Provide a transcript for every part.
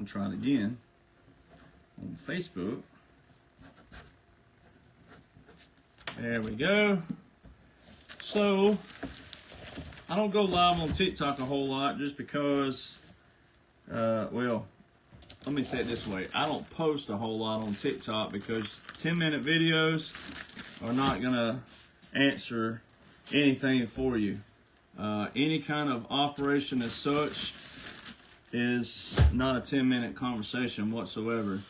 going to try it again on Facebook. There we go. So, I don't go live on TikTok a whole lot just because, well, let me say it this way. I don't post a whole lot on TikTok because 10-minute videos are not going to answer anything for you. Any kind of operation as such is not a 10-minute conversation whatsoever.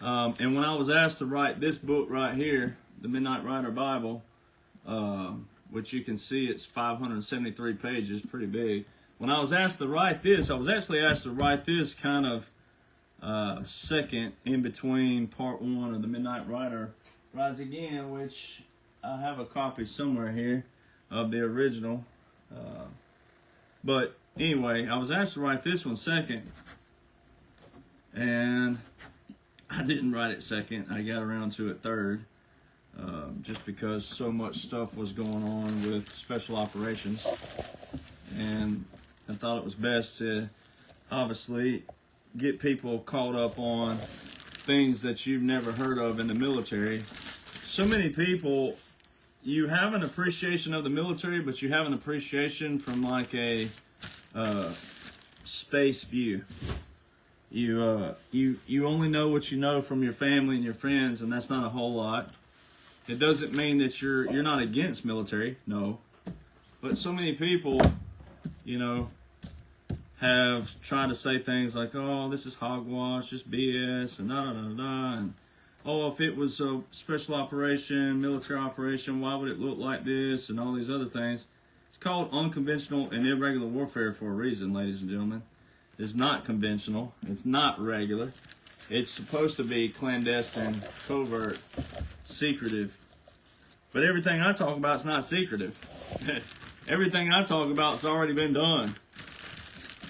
And when I was asked to write this book right here, the Midnight Rider Bible, which you can see it's 573 pages, pretty big. When I was asked to write this, I was actually asked to write this kind of second in between part 1 of the Midnight Rider Rides Again, which I have a copy somewhere here of the original. But anyway, I was asked to write this one second, and I didn't write it second. I got around to it third. Just because so much stuff was going on with special operations, and I thought it was best to obviously get people caught up on things that you've never heard of in the military. So many people, you have an appreciation of the military, but you have an appreciation from like a space view. You only know what you know from your family and your friends, and that's not a whole lot. It doesn't mean that you're not against military, no. But so many people, you know, have tried to say things like, oh, this is hogwash, just BS, and da-da-da-da, and oh, if it was a special operation, military operation, why would it look like this, and all these other things. It's called unconventional and irregular warfare for a reason, ladies and gentlemen. It's not conventional. It's not regular. It's supposed to be clandestine, covert, secretive. But everything I talk about is not secretive. Everything I talk about has already been done.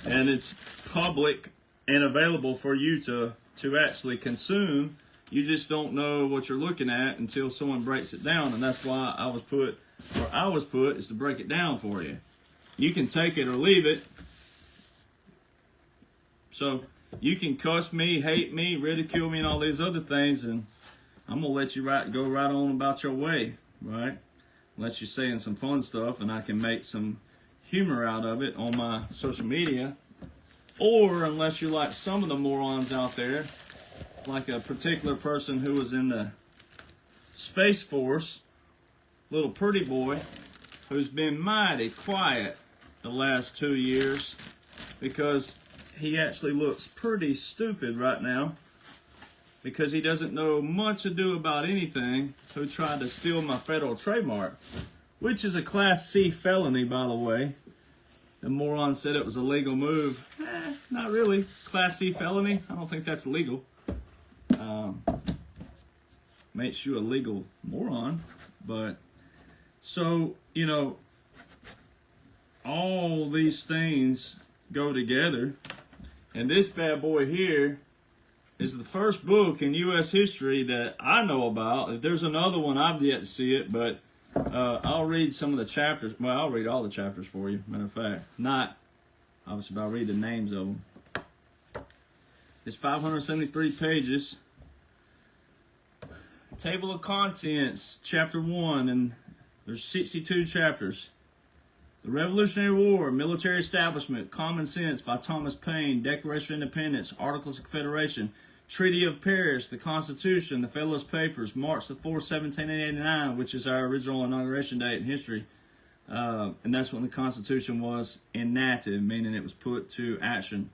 And it's public and available for you to actually consume. You just don't know what you're looking at until someone breaks it down. And that's why I was put, where I was put, is to break it down for you. You can take it or leave it. So you can cuss me, hate me, ridicule me, and all these other things, and I'm going to let you go right on about your way, right? Unless you're saying some fun stuff and I can make some humor out of it on my social media. Or unless you're like some of the morons out there, like a particular person who was in the Space Force, little pretty boy, who's been mighty quiet the last 2 years because he actually looks pretty stupid right now because he doesn't know much ado about anything, who tried to steal my federal trademark, which is a Class C felony, by the way. The moron said it was a legal move. Not really. Class C felony? I don't think that's legal. Makes you a legal moron. But, so, you know, all these things go together. And this bad boy here is the first book in U.S. history that I know about. If there's another one, I've yet to see it, but I'll read some of the chapters. Well, I'll read all the chapters for you, matter of fact. Not, obviously, but I'll read the names of them. It's 573 pages. Table of Contents, Chapter 1, and there's 62 chapters. The Revolutionary War, Military Establishment, Common Sense by Thomas Paine, Declaration of Independence, Articles of Confederation, Treaty of Paris, the Constitution, the Federalist Papers, March the 4th, 1789, which is our original inauguration date in history. And that's when the Constitution was enacted, meaning it was put to action.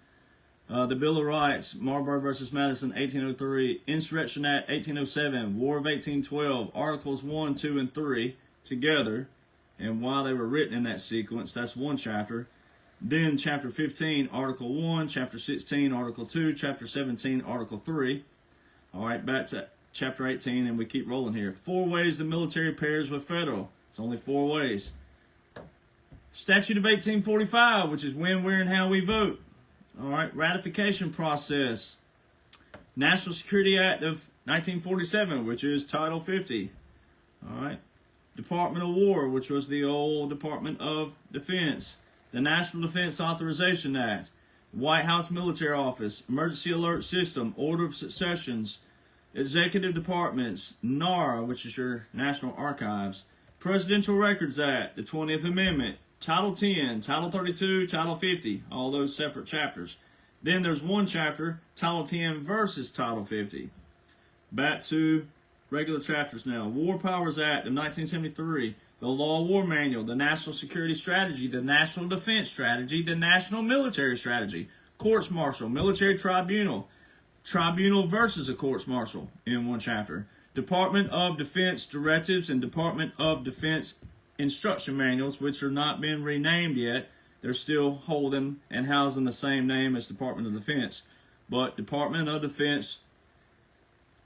The Bill of Rights, Marlborough versus Madison, 1803, Insurrection Act, 1807, War of 1812, Articles 1, 2, and 3 together. And why they were written in that sequence, that's one chapter. Then chapter 15, Article 1, chapter 16, Article 2, chapter 17, Article 3. All right, back to chapter 18, and we keep rolling here. 4 ways the military pairs with federal. It's only 4 ways. Statute of 1845, which is when, where, and how we vote. All right, ratification process. National Security Act of 1947, which is Title 50. All right. Department of War, which was the old Department of Defense. The National Defense Authorization Act. White House Military Office, Emergency Alert System, Order of Successions, Executive Departments, NARA, which is your National Archives, Presidential Records Act, the 20th Amendment, Title 10, Title 32, Title 50, all those separate chapters. Then there's one chapter, Title 10 versus Title 50. Back to regular chapters now. War Powers Act of 1973, the Law of War Manual, the National Security Strategy, the National Defense Strategy, the National Military Strategy, Courts Martial, Military Tribunal, Tribunal versus a Courts Martial in one chapter, Department of Defense Directives and Department of Defense Instruction Manuals, which are not being renamed yet. They're still holding and housing the same name as Department of Defense, but Department of Defense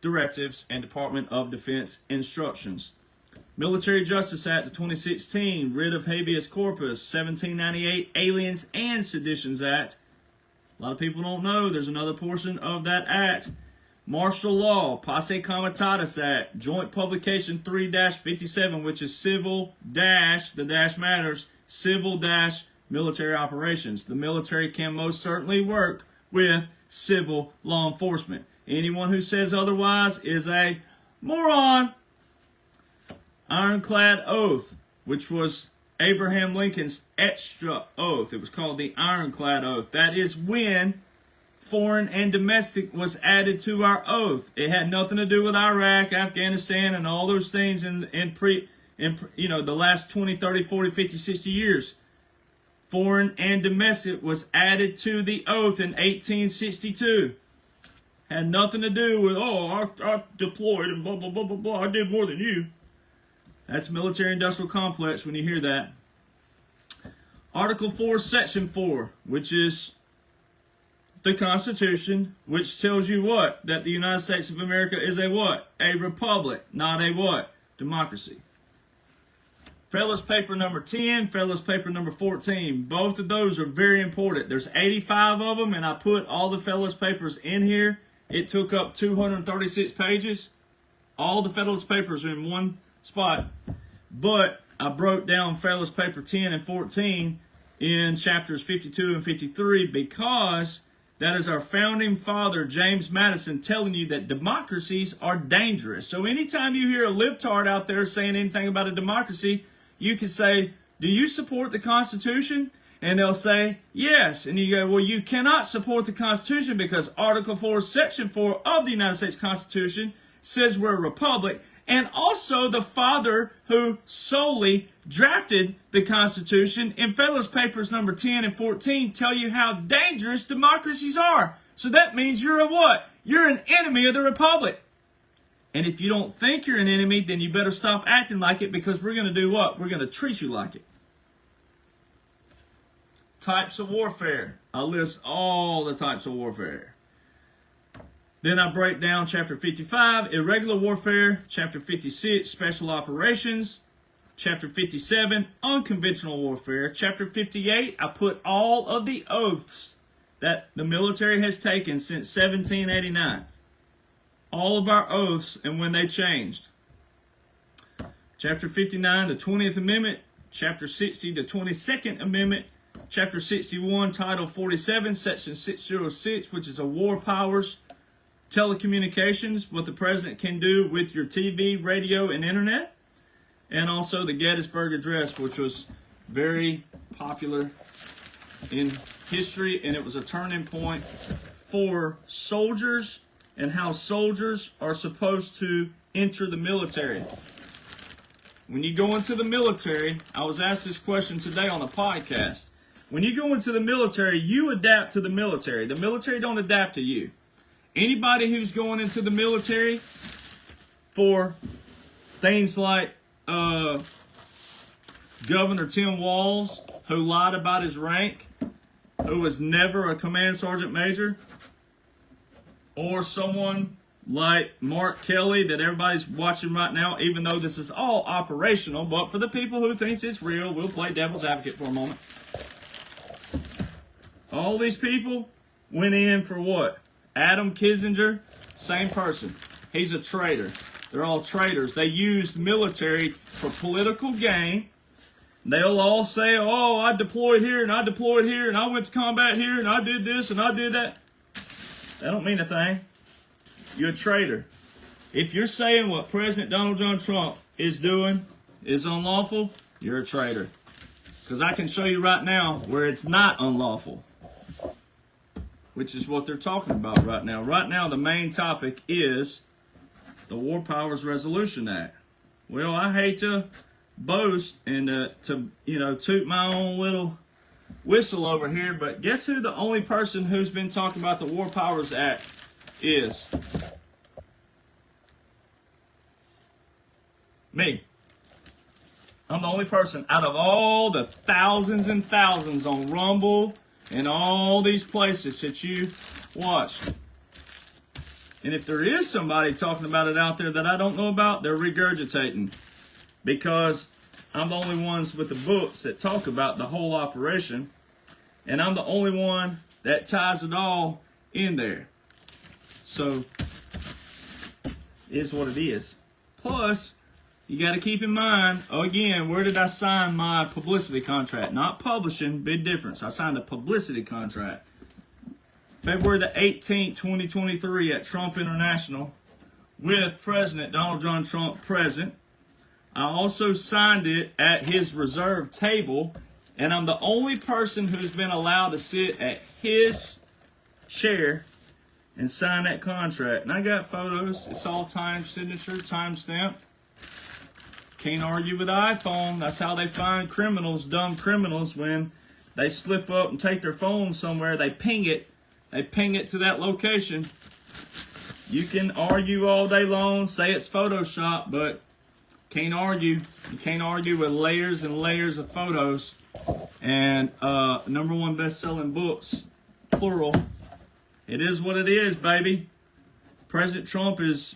Directives and Department of Defense Instructions. Military Justice Act of 2016, Writ of Habeas Corpus, 1798, Aliens and Seditions Act. A lot of people don't know there's another portion of that act. Martial Law, Posse Comitatus Act, Joint Publication 3-57, which is civil dash, the dash matters, civil dash military operations. The military can most certainly work with civil law enforcement. Anyone who says otherwise is a moron. Ironclad Oath, which was Abraham Lincoln's extra oath. It was called the Ironclad Oath. That is when foreign and domestic was added to our oath. It had nothing to do with Iraq, Afghanistan, and all those things in the last 20, 30, 40, 50, 60 years. Foreign and domestic was added to the oath in 1862. Had nothing to do with, I deployed and blah, blah, blah, blah, blah. I did more than you. That's military-industrial complex when you hear that. Article 4, Section 4, which is the Constitution, which tells you what? That the United States of America is a what? A republic, not a what? Democracy. Fellas Paper number 10, Fellas Paper number 14. Both of those are very important. There's 85 of them, and I put all the Fellas Papers in here. It took up 236 pages. All the Fellas Papers are in one spot. But I broke down Fellas Paper 10 and 14 in chapters 52 and 53 because that is our founding father, James Madison, telling you that democracies are dangerous. So anytime you hear a libtard out there saying anything about a democracy, you can say, do you support the Constitution? And they'll say, yes. And you go, well, you cannot support the Constitution because Article 4, Section 4 of the United States Constitution says we're a republic. And also the father who solely drafted the Constitution in Fellas Papers number 10 and 14 tell you how dangerous democracies are. So that means you're a what? You're an enemy of the republic. And if you don't think you're an enemy, then you better stop acting like it because we're going to do what? We're going to treat you like it. Types of warfare. I list all the types of warfare. Then I break down Chapter 55, Irregular Warfare, Chapter 56, Special Operations, Chapter 57, Unconventional Warfare, Chapter 58, I put all of the oaths that the military has taken since 1789. All of our oaths and when they changed. Chapter 59, the 20th Amendment, Chapter 60, the 22nd Amendment, Chapter 61, Title 47, Section 606, which is a war powers, telecommunications, what the president can do with your TV, radio, and internet. And also the Gettysburg Address, which was very popular in history, and it was a turning point for soldiers and how soldiers are supposed to enter the military. When you go into the military, I was asked this question today on a podcast. When you go into the military, you adapt to the military. The military don't adapt to you. Anybody who's going into the military for things like Governor Tim Walz, who lied about his rank, who was never a command sergeant major, or someone like Mark Kelly that everybody's watching right now, even though this is all operational, but for the people who thinks it's real, we'll play devil's advocate for a moment. All these people went in for what? Adam Kinzinger, same person. He's a traitor. They're all traitors. They used military for political gain. they'll all say, oh, I deployed here, and I deployed here, and I went to combat here, and I did this, and I did that. That don't mean a thing. You're a traitor. If you're saying what President Donald John Trump is doing is unlawful, you're a traitor. Because I can show you right now where it's not unlawful, which is what they're talking about right now. Right now, the main topic is the War Powers Resolution Act. Well, I hate to boast and to toot my own little whistle over here, but guess who the only person who's been talking about the War Powers Act is? Me. I'm the only person out of all the thousands and thousands on Rumble and all these places that you watched. And if there is somebody talking about it out there that I don't know about, they're regurgitating. Because I'm the only ones with the books that talk about the whole operation. And I'm the only one that ties it all in there. So, it is what it is. Plus, you got to keep in mind, again, where did I sign my publicity contract? Not publishing, big difference. I signed a publicity contract. February the 18th, 2023 at Trump International with President Donald John Trump present. I also signed it at his reserved table, and I'm the only person who's been allowed to sit at his chair and sign that contract. And I got photos. It's all time signature, time stamped. Can't argue with iPhone. That's how they find criminals, dumb criminals, when they slip up and take their phone somewhere. They ping it. They ping it to that location. You can argue all day long, say it's Photoshop, but can't argue. You can't argue with layers and layers of photos. And #1 best-selling books, plural. It is what it is, baby. President Trump is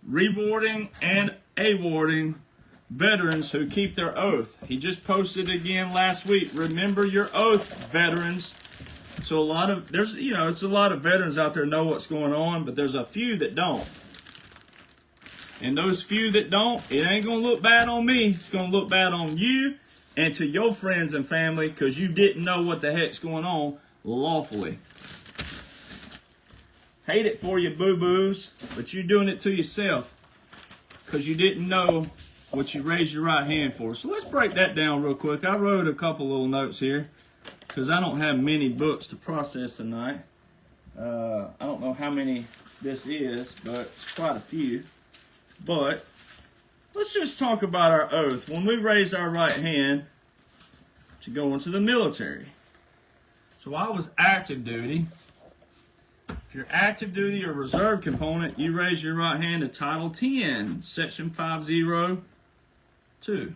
rewarding and awarding veterans who keep their oath. He just posted again last week. Remember your oath, veterans. So it's a lot of veterans out there know what's going on, but there's a few that don't. And those few that don't, it ain't going to look bad on me. It's going to look bad on you and to your friends and family because you didn't know what the heck's going on lawfully. Hate it for you, boo-boos, but you're doing it to yourself because you didn't know what you raised your right hand for. So let's break that down real quick. I wrote a couple little notes here because I don't have many books to process tonight. I don't know how many this is, but it's quite a few. But let's just talk about our oath. When we raise our right hand to go into the military. So I was active duty. If you're active duty or reserve component, you raise your right hand to Title 10, Section 502.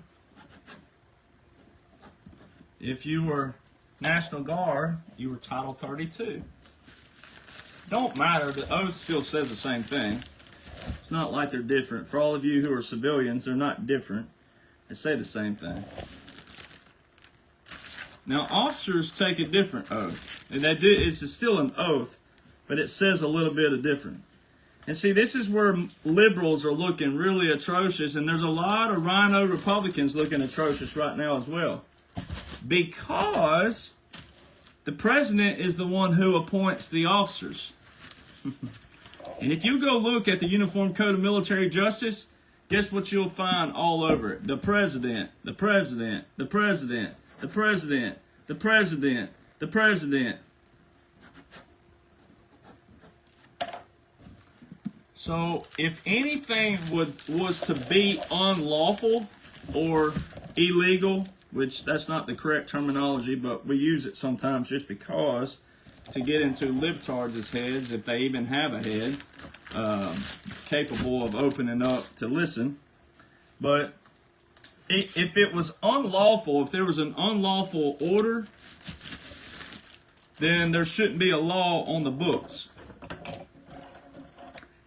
If you were National Guard, you were Title 32. Don't matter, the oath still says the same thing. It's not like they're different. For all of you who are civilians, they're not different. They say the same thing. Now, officers take a different oath. And it's still an oath, but it says a little bit of different. And see, this is where liberals are looking really atrocious, and there's a lot of rhino Republicans looking atrocious right now as well. Because the president is the one who appoints the officers. And if you go look at the Uniform Code of Military Justice, guess what you'll find all over it? The president, the president, the president, the president, the president, the president. So if anything was to be unlawful or illegal, which that's not the correct terminology, but we use it sometimes just because to get into libtards' heads, if they even have a head, capable of opening up to listen. But if it was unlawful, if there was an unlawful order, then there shouldn't be a law on the books.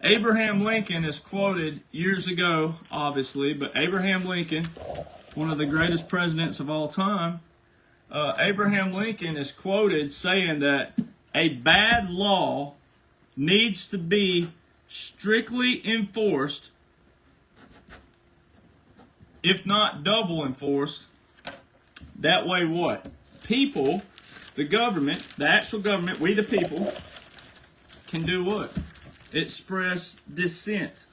Abraham Lincoln is quoted years ago, obviously, but Abraham Lincoln, one of the greatest presidents of all time, Abraham Lincoln is quoted saying that a bad law needs to be strictly enforced, if not double enforced, That way what? People, the government, the actual government, we the people, can do what? Express dissent.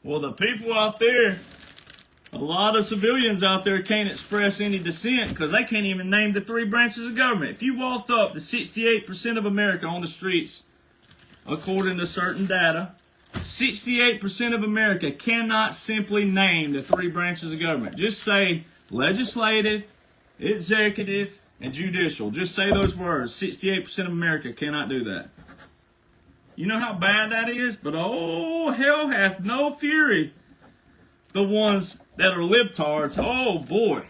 Well, the people out there, a lot of civilians out there can't express any dissent because they can't even name the 3 branches of government. If you walked up to 68% of America on the streets, according to certain data, 68% of America cannot simply name the 3 branches of government. Just say legislative, executive, and judicial. Just say those words. 68% of America cannot do that. You know how bad that is? But oh, hell hath no fury. The ones that are libtards, oh boy,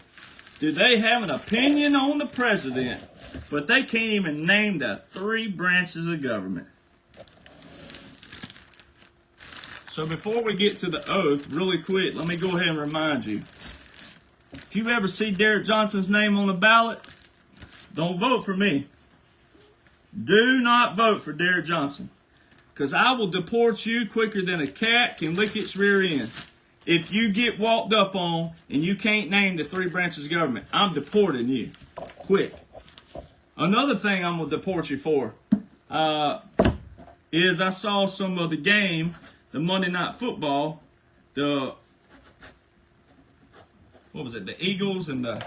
do they have an opinion on the president, but they can't even name the 3 branches of government. So before we get to the oath, really quick, let me go ahead and remind you. If you ever see Derek Johnson's name on the ballot, don't vote for me. Do not vote for Derek Johnson, because I will deport you quicker than a cat can lick its rear end. If you get walked up on and you can't name the 3 branches of government, I'm deporting you. Quick. Another thing I'm going to deport you for is I saw some of the game, the Monday Night Football, the Eagles and the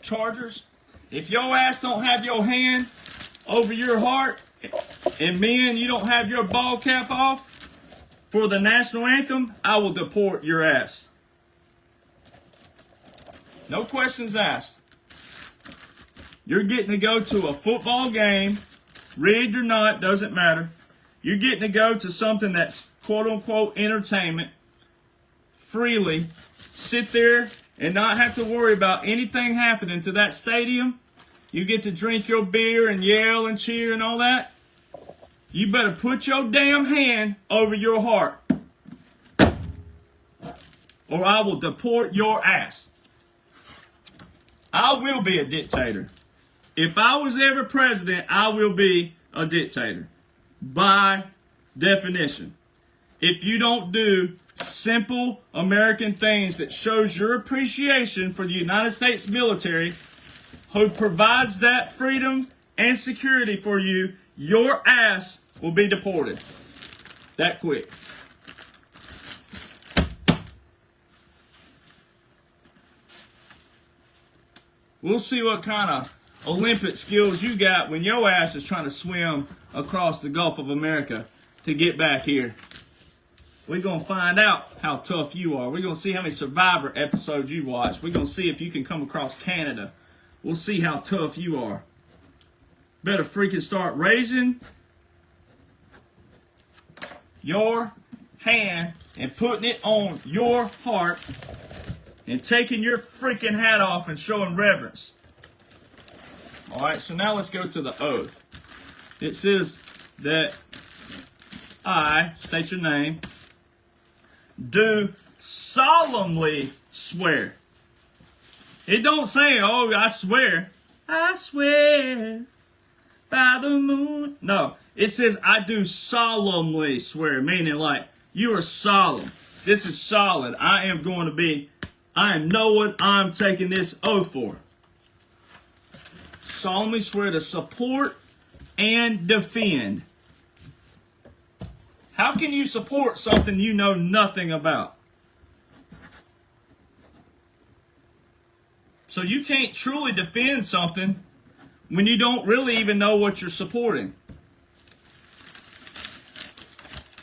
Chargers. If your ass don't have your hand over your heart, and men, you don't have your ball cap off for the national anthem, I will deport your ass. No questions asked. You're getting to go to a football game, rigged or not, doesn't matter. You're getting to go to something that's quote-unquote entertainment, freely, sit there and not have to worry about anything happening to that stadium. You get to drink your beer and yell and cheer and all that. You better put your damn hand over your heart, or I will deport your ass. I will be a dictator. If I was ever president, I will be a dictator. By definition. If you don't do simple American things that shows your appreciation for the United States military, who provides that freedom and security for you, your ass will be deported. That quick. We'll see what kind of Olympic skills you got when your ass is trying to swim across the Gulf of America to get back here. We're going to find out how tough you are. We're going to see how many Survivor episodes you watch. We're going to see if you can come across Canada. We'll see how tough you are. Better freaking start raising your hand and putting it on your heart and taking your freaking hat off and showing reverence. Alright, so now let's go to the oath. It says that I, state your name, do solemnly swear. It don't say, oh, I swear by the moon. No, it says I do solemnly swear, meaning like you are solemn. This is solid. I know what I'm taking this oath for. Solemnly swear to support and defend. How can you support something you know nothing about? So you can't truly defend something when you don't really even know what you're supporting.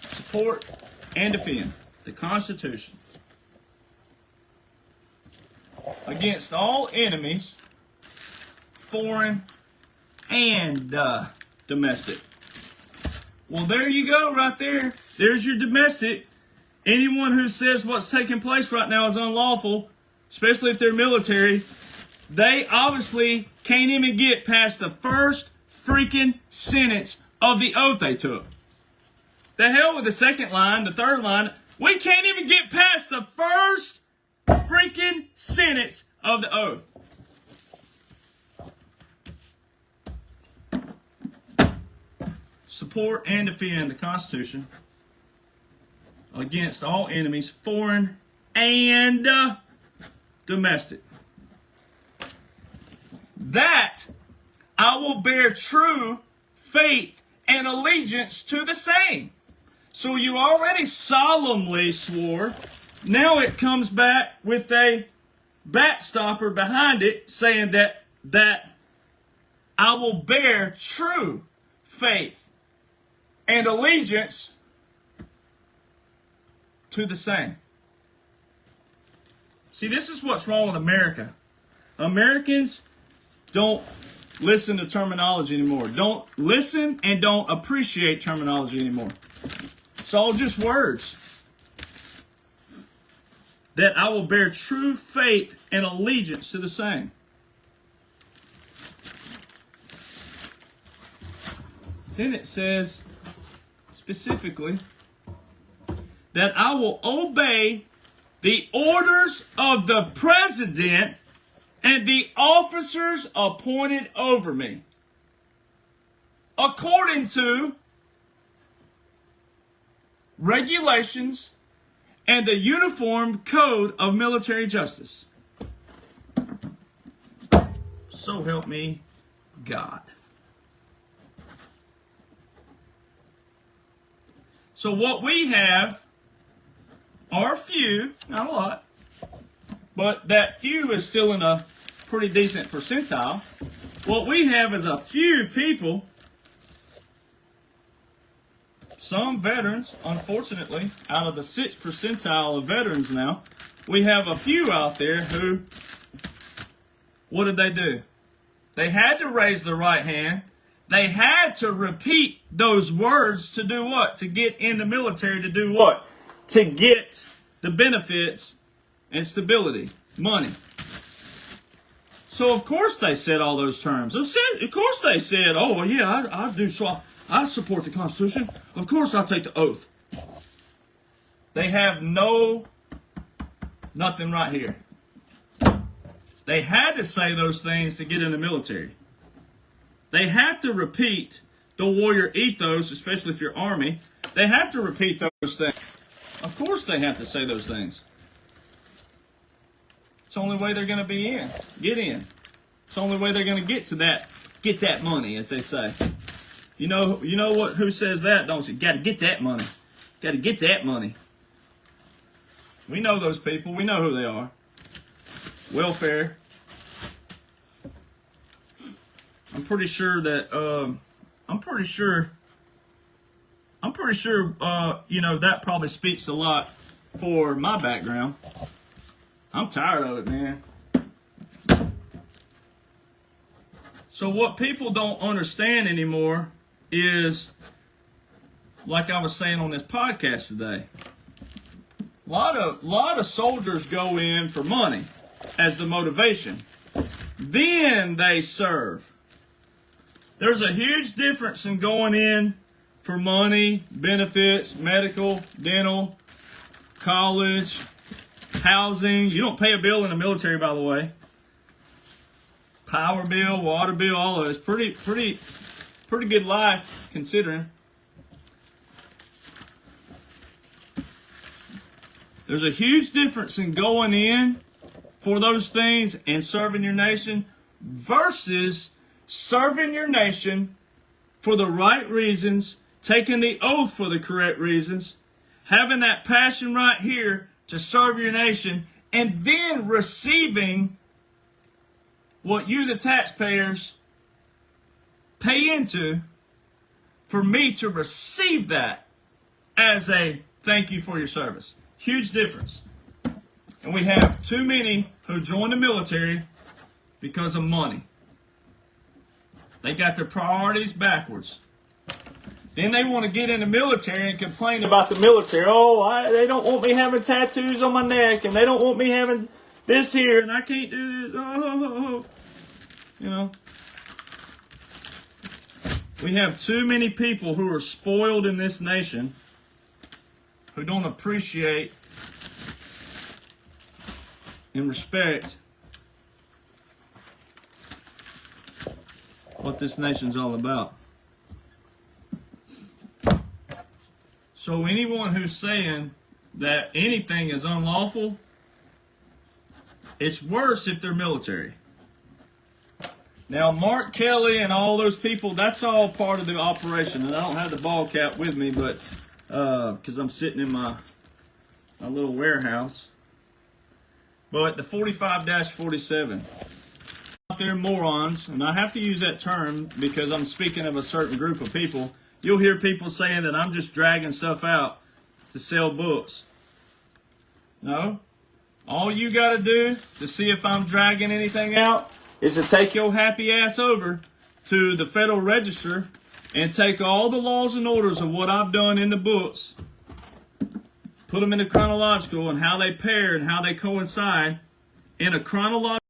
Support and defend the Constitution against all enemies, foreign and domestic. Well, there you go right there. There's your domestic. Anyone who says what's taking place right now is unlawful, especially if they're military, they obviously can't even get past the first freaking sentence of the oath they took. The hell with the second line, the third line. We can't even get past the first freaking sentence of the oath. Support and defend the Constitution against all enemies, foreign and domestic. That I will bear true faith and allegiance to the same. So you already solemnly swore. Now it comes back with a backstopper behind it saying that I will bear true faith and allegiance to the same. See, this is what's wrong with America. Americans don't listen to terminology anymore. Don't listen and don't appreciate terminology anymore. It's all just words. That I will bear true faith and allegiance to the same. Then it says specifically that I will obey the orders of the president and the officers appointed over me, according to regulations and the Uniform Code of Military Justice. So help me God. So what we have are few, not a lot, but that few is still in a pretty decent percentile. What we have is a few people, some veterans, unfortunately, out of the 6th percentile of veterans now, we have a few out there who, what did they do? They had to raise their right hand. They had to repeat those words to do what? To get in the military to do what? To get the benefits and stability, money. So of course they said all those terms. Of course they said, oh yeah, I do so. I support the Constitution. Of course I'll take the oath. They have nothing right here. They had to say those things to get in the military. They have to repeat the warrior ethos, especially if you're Army. They have to repeat those things. Of course they have to say those things. It's the only way they're going to be in. Get in. It's the only way they're going to get that money, as they say. You know what? Who says that, don't you? Got to get that money. Got to get that money. We know those people. We know who they are. Welfare. I'm pretty sure that that probably speaks a lot for my background. I'm tired of it, man. So what people don't understand anymore is, like I was saying on this podcast today, a lot of soldiers go in for money as the motivation. Then they serve. There's a huge difference in going in for money, benefits, medical, dental, college, housing. You don't pay a bill in the military, by the way. Power bill, water bill, all of it. It's pretty good life, considering. There's a huge difference in going in for those things and serving your nation versus serving your nation for the right reasons, taking the oath for the correct reasons, having that passion right here to serve your nation, and then receiving what you, the taxpayers, pay into for me to receive that as a thank you for your service. Huge difference. And we have too many who join the military because of money. They got their priorities backwards. Then they want to get in the military and complain about the military. Oh, they don't want me having tattoos on my neck, and they don't want me having this here, and I can't do this. Oh. You know. We have too many people who are spoiled in this nation who don't appreciate and respect what this nation's all about. So anyone who's saying that anything is unlawful, It's worse if they're military. Now, Mark Kelly and all those people, that's all part of the operation. And I don't have the ball cap with me, but because I'm sitting in my little warehouse. But the 45-47, they're morons, and I have to use that term because I'm speaking of a certain group of people. You'll hear people saying that I'm just dragging stuff out to sell books. No. All you got to do to see if I'm dragging anything out is to take your happy ass over to the Federal Register and take all the laws and orders of what I've done in the books, put them in a chronological and how they pair and how they coincide in a chronological